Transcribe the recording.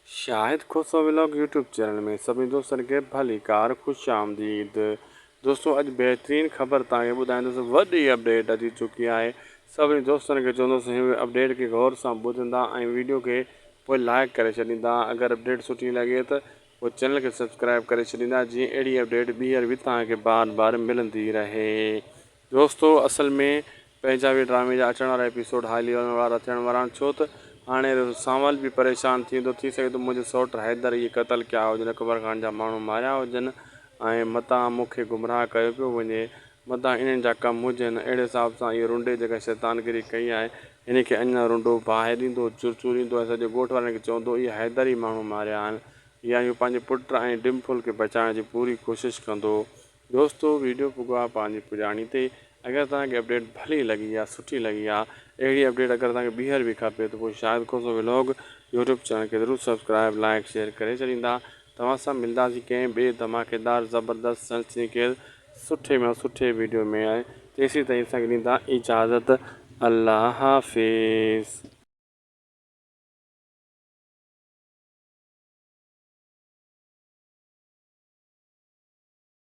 शाहिद खोसो vlog YouTube channel में सभी दोस्तों के भली कार खुश आमदीद। दोस्तों अज बेहतरीन खबर तक ॿुधाईंदुसि, वॾी अपडेट अची चुकी है। सभी दोस्तों के चवंदुसि अपडेट के गौर से ॿुधंदा ऐं वीडियो के पोइ लाइक करे छॾींदा। अगर अपडेट सुठी लगे तो वो चैनल के सब्सक्राइब करे छॾींदा, जी अड़ी अपडेट ॿीहर भी तव्हांखे बार बार मिलती रहे। दोस्तों असल में पंजाबी ड्रामे जा अचण वारा एपिसोड हाली वारा थियण वारा आहिनि, छो त हाणे सांवल भी परेशान थी सके तो मुझे सौट हैदर ये कत्ल क्या हुजनि, अकबर खान जा माण्हू मारिया हुजनि ऐं मतां मूंखे गुमराह कयो पियो वञे, मतां इन्हनि जा कम हुजनि। अहिड़े हिसाब सां इहो रुंडे जेका शैतानगिरी कई आहे, हिन खे अञा रुंडो बाहि ॾींदो, चुर ॾींदो ऐं सॼे ॻोठ वारनि खे चवंदो इहे हैदर ई माण्हू मारिया आहिनि, या इहो पंहिंजे पुट ऐं डिम्पल खे बचाइण जी पूरी कोशिशि कंदो। दोस्तों वीडियो पुॻो आहे पंहिंजी पुॼाणी ते। अगर तव्हांखे अपडेट भली लगी आहे, सुठी लगी आहे, अहिड़ी अपडेट अगर तव्हांखे ॿीहर भी खपे तो पोइ शाहिद खोसो व्लॉग यूट्यूब चैनल के ज़रूर सब्सक्राइब लाइक शेयर करे छॾींदा। तव्हां सां मिलंदासीं कंहिं ॿिए धमाकेदार ज़बरदस्त सनसनीखेज़ सुठे में सुठे वीडियो में। तेसीं ताईं असांखे ॾींदा इजाज़त। अल्लाह हाफ़िज़।